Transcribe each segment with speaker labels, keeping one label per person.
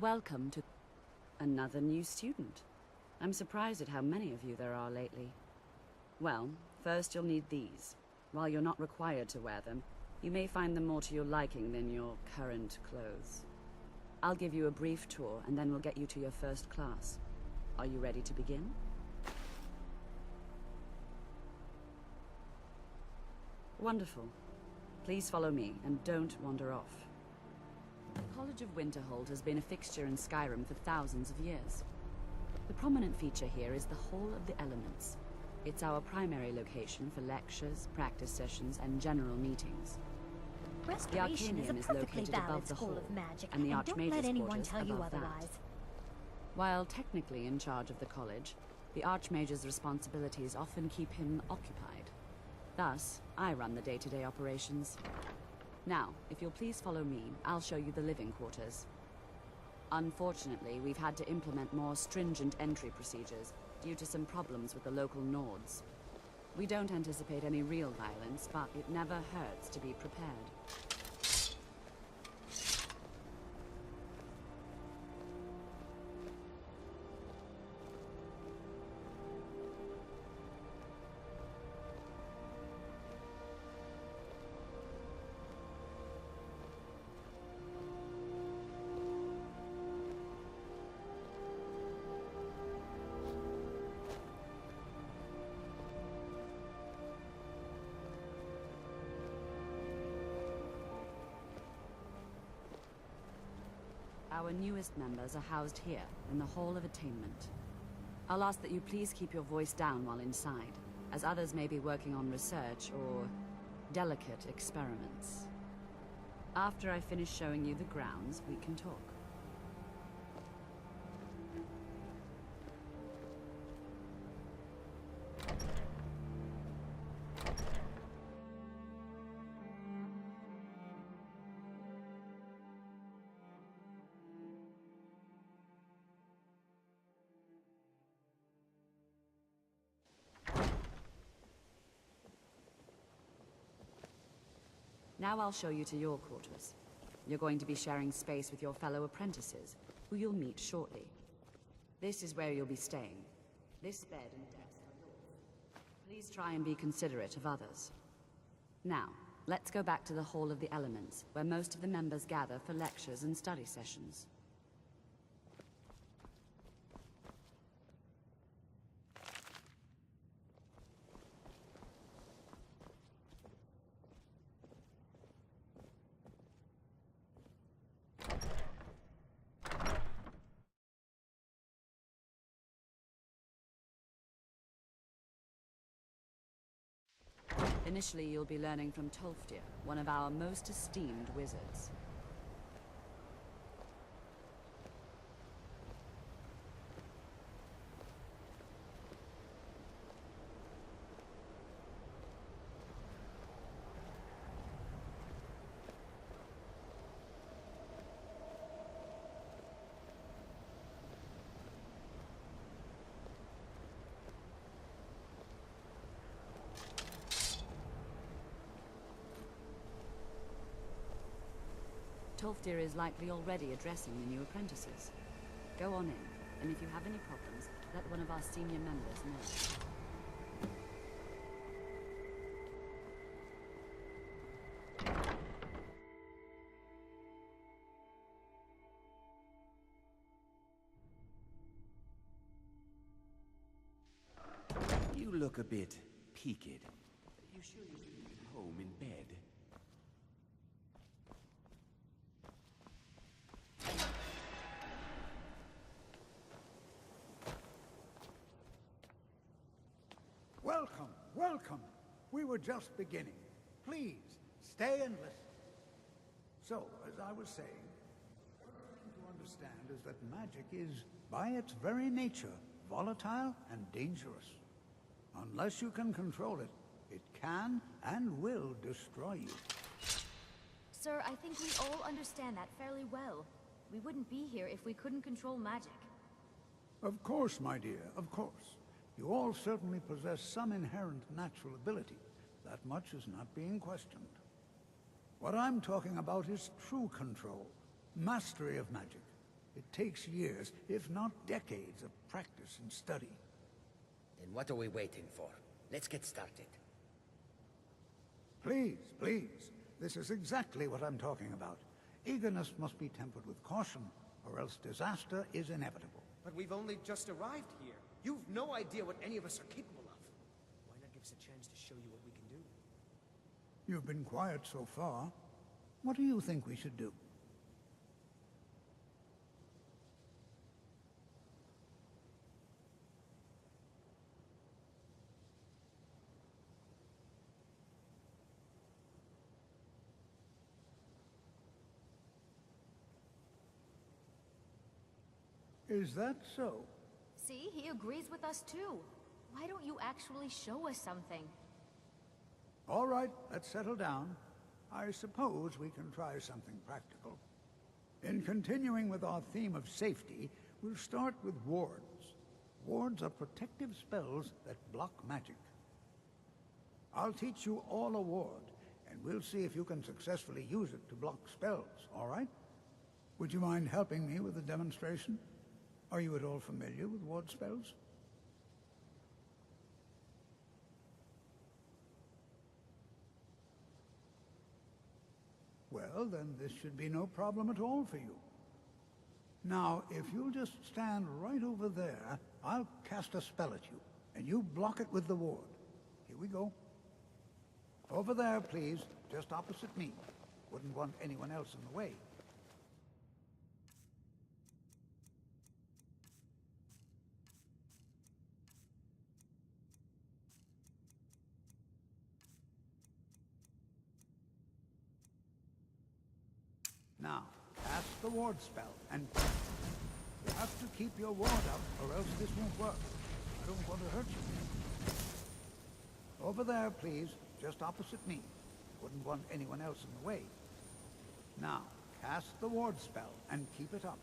Speaker 1: Welcome to another new student. I'm surprised at how many of you there are lately. Well, first you'll need these. While you're not required to wear them, you may find them more to your liking than your current clothes. I'll give you a brief tour, and then we'll get you to your first class. Are you ready to begin? Wonderful. Please follow me, and don't wander off. The College of Winterhold has been a fixture in Skyrim for thousands of years. The prominent feature here is the Hall of the Elements. It's our primary location for lectures, practice sessions, and general meetings. The Arcanium is located above the hall, and the Archmage's quarters above that. While technically in charge of the college, the Archmage's responsibilities often keep him occupied. Thus, I run the day-to-day operations. Now, if you'll please follow me, I'll show you the living quarters. Unfortunately, we've had to implement more stringent entry procedures due to some problems with the local Nords. We don't anticipate any real violence, but it never hurts to be prepared. Our newest members are housed here, in the Hall of Attainment. I'll ask that you please keep your voice down while inside, as others may be working on research or delicate experiments. After I finish showing you the grounds, we can talk. Now I'll show you to your quarters. You're going to be sharing space with your fellow apprentices, who you'll meet shortly. This is where you'll be staying. This bed and desk are yours. Please try and be considerate of others. Now, let's go back to the Hall of the Elements, where most of the members gather for lectures and study sessions. Initially, you'll be learning from Tolfdir, one of our most esteemed wizards. Tolfdir is likely already addressing the new apprentices. Go on in, and if you have any problems, let one of our senior members know.
Speaker 2: You look a bit peaked. You sure you should be at home in bed?
Speaker 3: Welcome, welcome. We were just beginning. Please, stay and listen. So, as I was saying, what you need to understand is that magic is, by its very nature, volatile and dangerous. Unless you can control it, it can and will destroy you.
Speaker 4: Sir, I think we all understand that fairly well. We wouldn't be here if we couldn't control magic.
Speaker 3: Of course, my dear, of course. You all certainly possess some inherent natural ability. That much is not being questioned. What I'm talking about is true control, mastery of magic. It takes years, if not decades, of practice and study.
Speaker 5: Then what are we waiting for? Let's get started.
Speaker 3: Please, please. This is exactly what I'm talking about. Eagerness must be tempered with caution, or else disaster is inevitable.
Speaker 6: But we've only just arrived here. You've no idea what any of us are capable of. Why not give us a chance to show you what we can do?
Speaker 3: You've been quiet so far. What do you think we should do? Is that so?
Speaker 4: See, he agrees with us too. Why don't you actually show us something?
Speaker 3: All right, let's settle down. I suppose we can try something practical. In continuing with our theme of safety, we'll start with wards. Wards are protective spells that block magic. I'll teach you all a ward, and we'll see if you can successfully use it to block spells, all right? Would you mind helping me with the demonstration? Are you at all familiar with ward spells? Well, then this should be no problem at all for you. Now, if you'll just stand right over there, I'll cast a spell at you, and you block it with the ward. Here we go. Over there, please, just opposite me. Wouldn't want anyone else in the way. Now, cast the ward spell, and you have to keep your ward up, or else this won't work. I don't want to hurt you. Over there, please, just opposite me. Wouldn't want anyone else in the way. Now, cast the ward spell, and keep it up.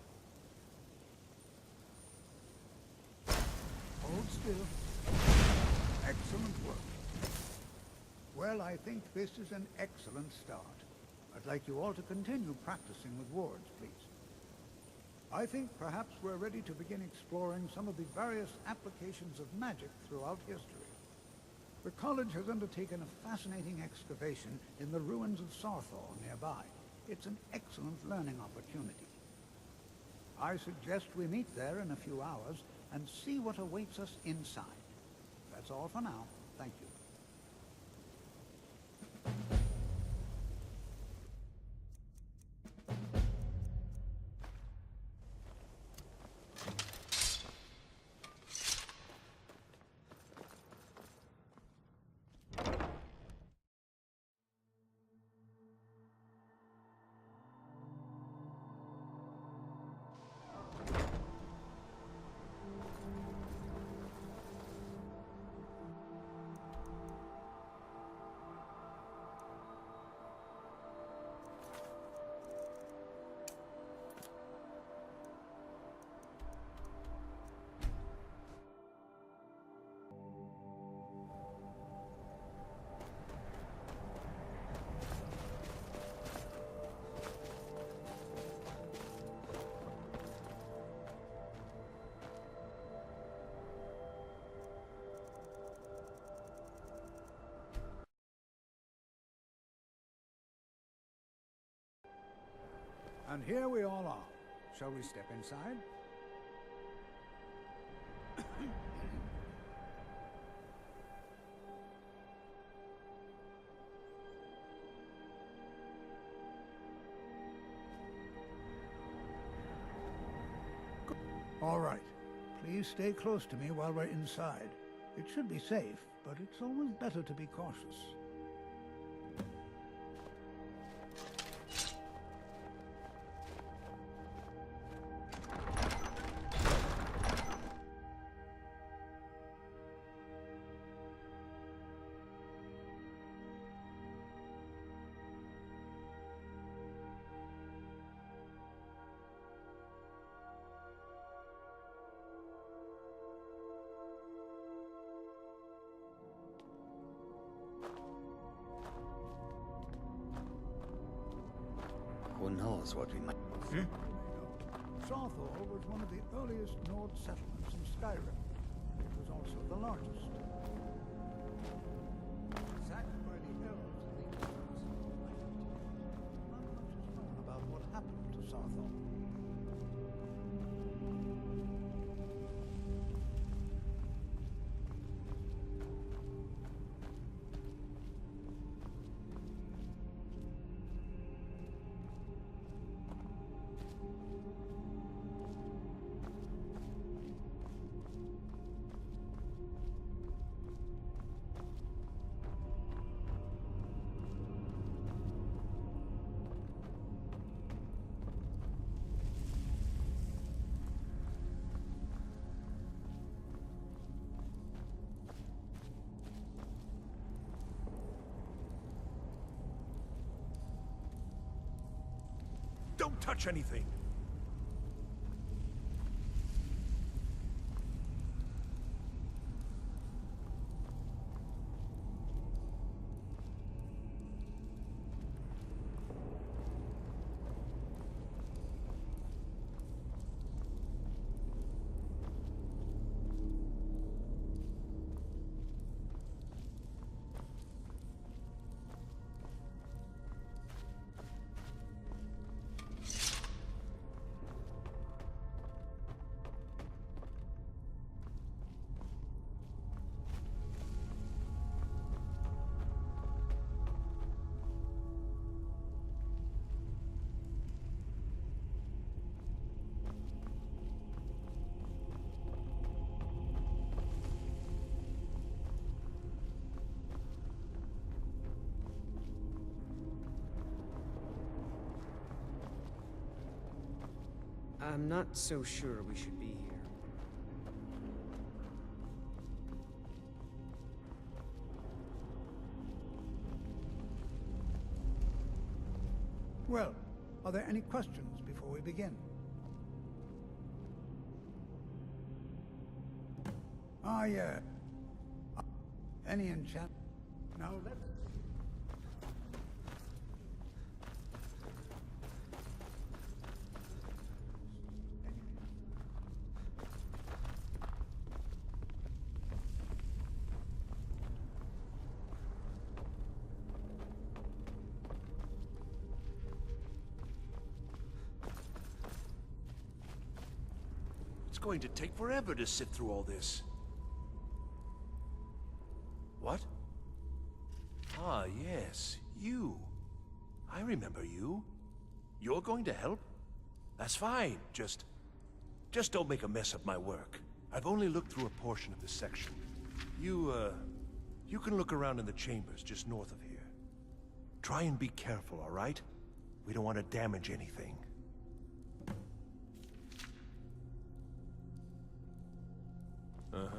Speaker 3: Hold still. Excellent work. Well, I think this is an excellent start. I'd like you all to continue practicing with wards, please. I think perhaps we're ready to begin exploring some of the various applications of magic throughout history. The college has undertaken a fascinating excavation in the ruins of Sarthor nearby. It's an excellent learning opportunity. I suggest we meet there in a few hours and see what awaits us inside. That's all for now. Thank you. And here we all are. Shall we step inside? All right. Please stay close to me while we're inside. It should be safe, but it's always better to be cautious.
Speaker 5: Who knows what we might...
Speaker 3: Sarthor was one of the earliest Nord settlements in Skyrim. It was also the largest. Sacked by the elves and the orcs, not much is known about what happened to Sarthor.
Speaker 7: Don't touch anything!
Speaker 6: I'm not so sure we should be here.
Speaker 3: Well, are there any questions before we begin? Ah, yeah. Any enchant? Now let's...
Speaker 7: It's going to take forever to sit through all this. What? Ah, yes, you. I remember you. You're going to help? That's fine, just don't make a mess of my work. I've only looked through a portion of this section. You can look around in the chambers just north of here. Try and be careful, all right? We don't want to damage anything. Uh-huh.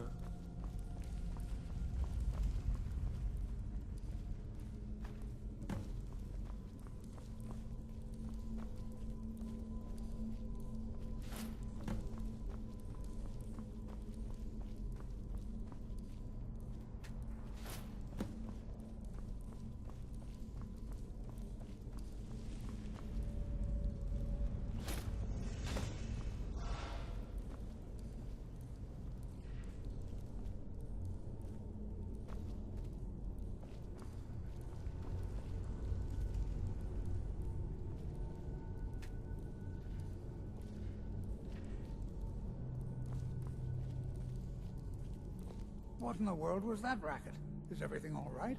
Speaker 3: What in the world was that racket? Is everything all right?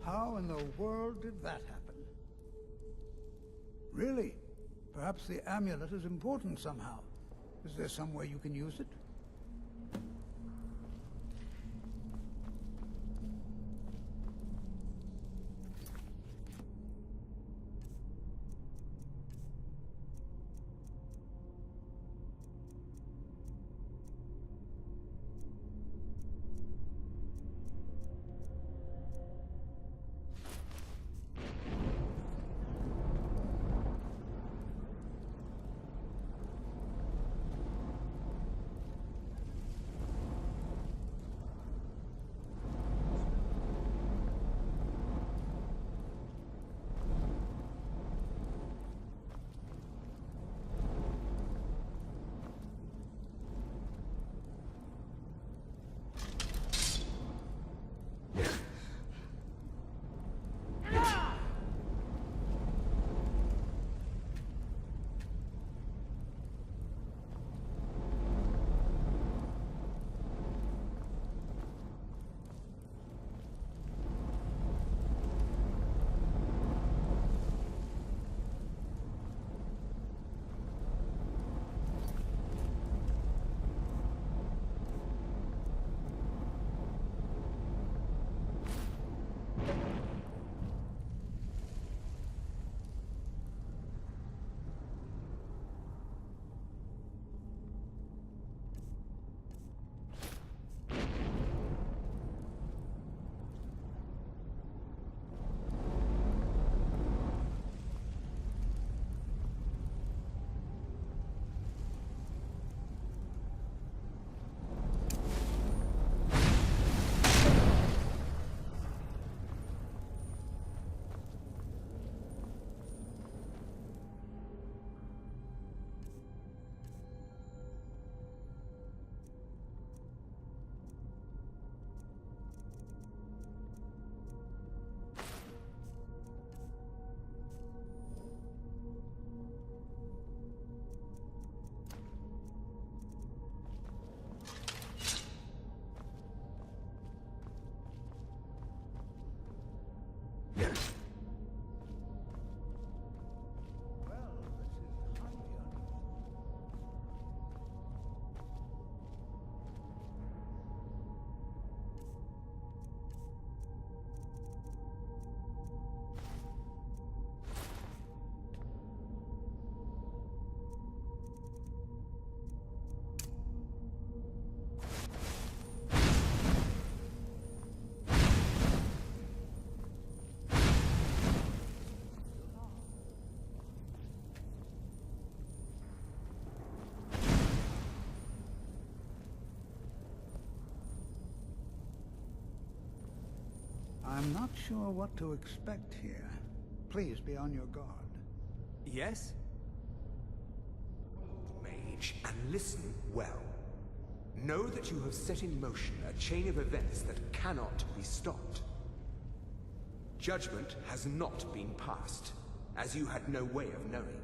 Speaker 3: How in the world did that happen? Really? Perhaps the amulet is important somehow. Is there some way you can use it? I'm not sure what to expect here. Please be on your guard.
Speaker 6: Yes?
Speaker 2: Mage, and listen well. Know that you have set in motion a chain of events that cannot be stopped. Judgment has not been passed, as you had no way of knowing.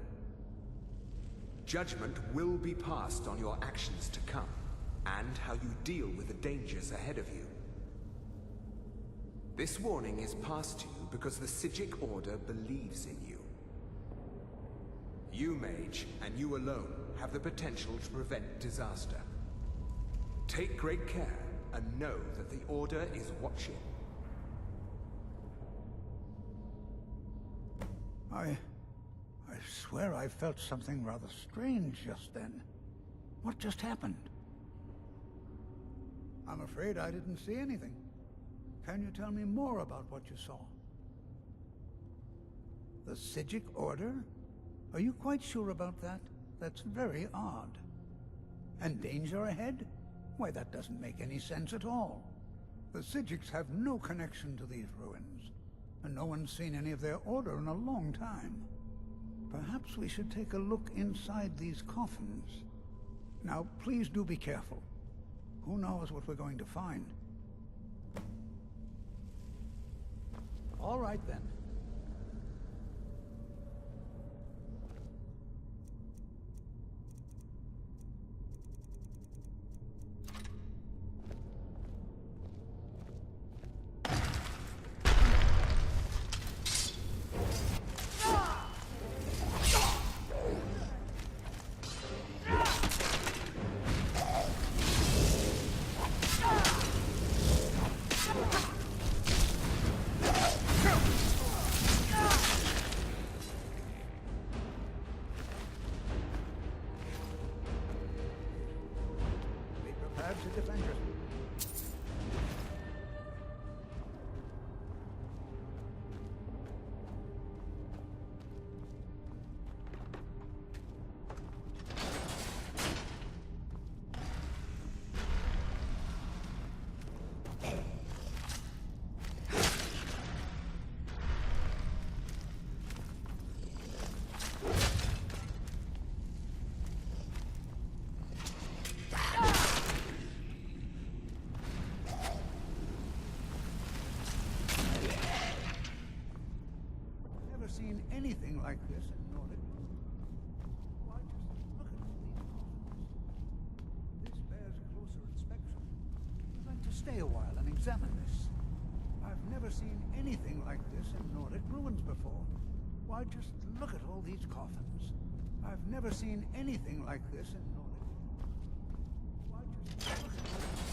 Speaker 2: Judgment will be passed on your actions to come, and how you deal with the dangers ahead of you. This warning is passed to you because the Psijic Order believes in you. You, Mage, and you alone, have the potential to prevent disaster. Take great care, and know that the Order is watching.
Speaker 3: I swear I felt something rather strange just then. What just happened? I'm afraid I didn't see anything. Can you tell me more about what you saw? The Psijic Order? Are you quite sure about that? That's very odd. And danger ahead? Why, that doesn't make any sense at all. The Psijics have no connection to these ruins, and no one's seen any of their order in a long time. Perhaps we should take a look inside these coffins. Now, please do be careful. Who knows what we're going to find? All right, then. To defend yourself. Seen anything like this in Nordic. Why, just look at all these coffins. This bears closer inspection. I'd like to stay a while and examine this. I've never seen anything like this in Nordic ruins before. Why, just look at all these coffins. I've never seen anything like this in Nordic. Why, just look at all these.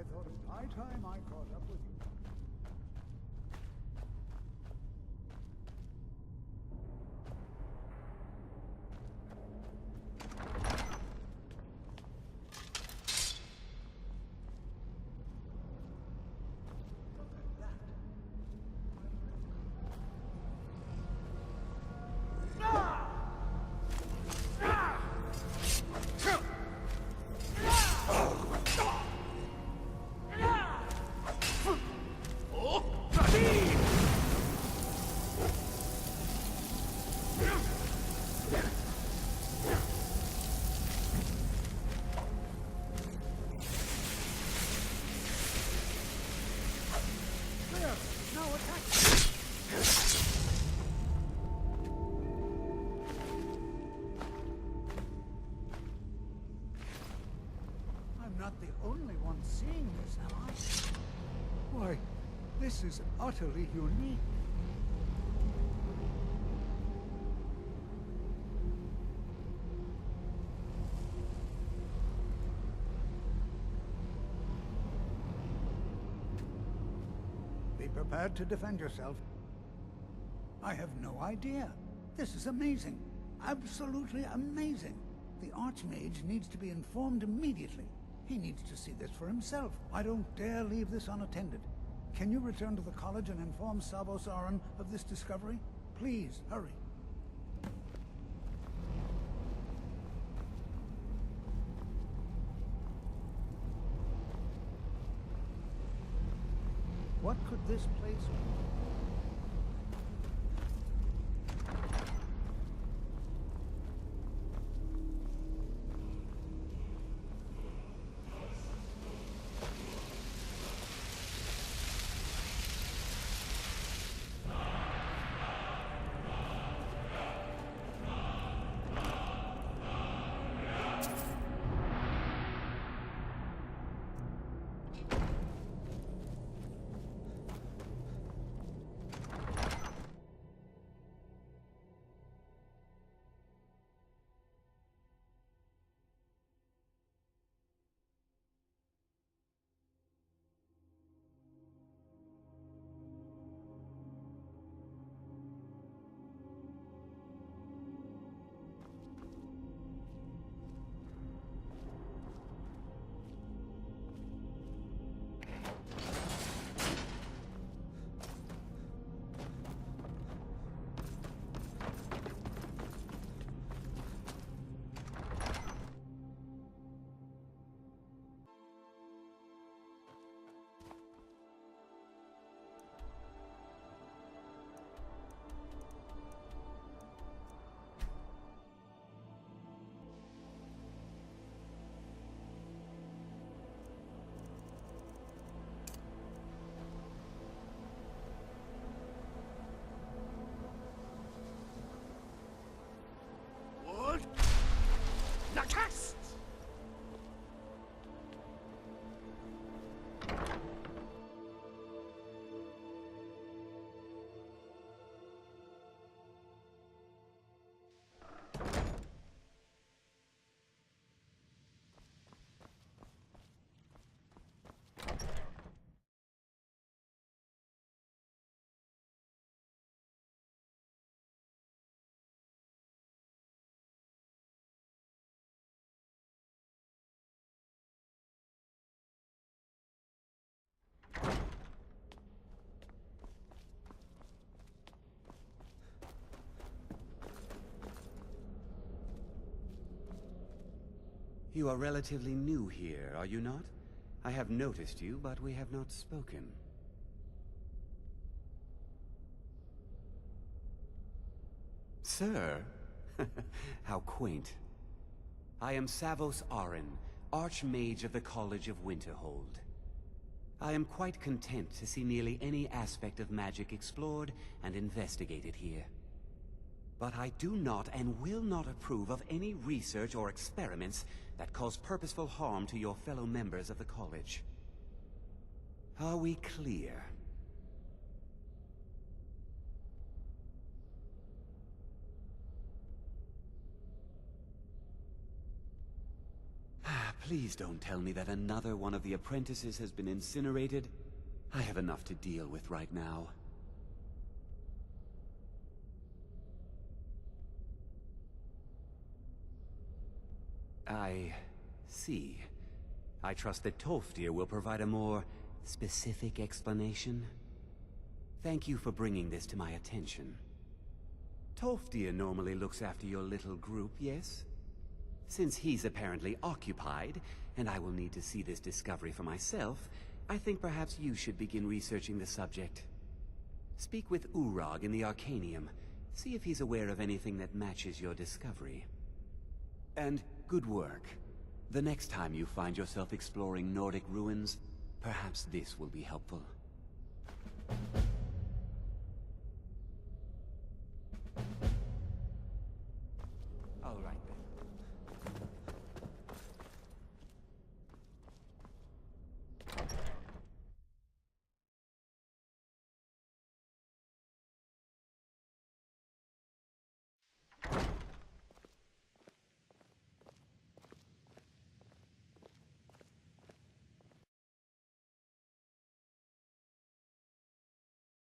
Speaker 3: I thought it high time I caught up with you. Not the only one seeing this, am I? Why, this is utterly unique. Be prepared to defend yourself. I have no idea. This is amazing. Absolutely amazing. The Archmage needs to be informed immediately. He needs to see this for himself. I don't dare leave this unattended. Can you return to the college and inform Savos Aran of this discovery? Please, hurry. What could this place be?
Speaker 8: You are relatively new here, are you not? I have noticed you, but we have not spoken. Sir? How quaint. I am Savos Aran, Archmage of the College of Winterhold. I am quite content to see nearly any aspect of magic explored and investigated here. But I do not and will not approve of any research or experiments that cause purposeful harm to your fellow members of the college. Are we clear? Please don't tell me that another one of the apprentices has been incinerated. I have enough to deal with right now. I see. I trust that Tolfdir will provide a more specific explanation. Thank you for bringing this to my attention. Tolfdir normally looks after your little group, yes? Since he's apparently occupied, and I will need to see this discovery for myself, I think perhaps you should begin researching the subject. Speak with Urag in the Arcanium. See if he's aware of anything that matches your discovery. And good work. The next time you find yourself exploring Nordic ruins, perhaps this will be helpful.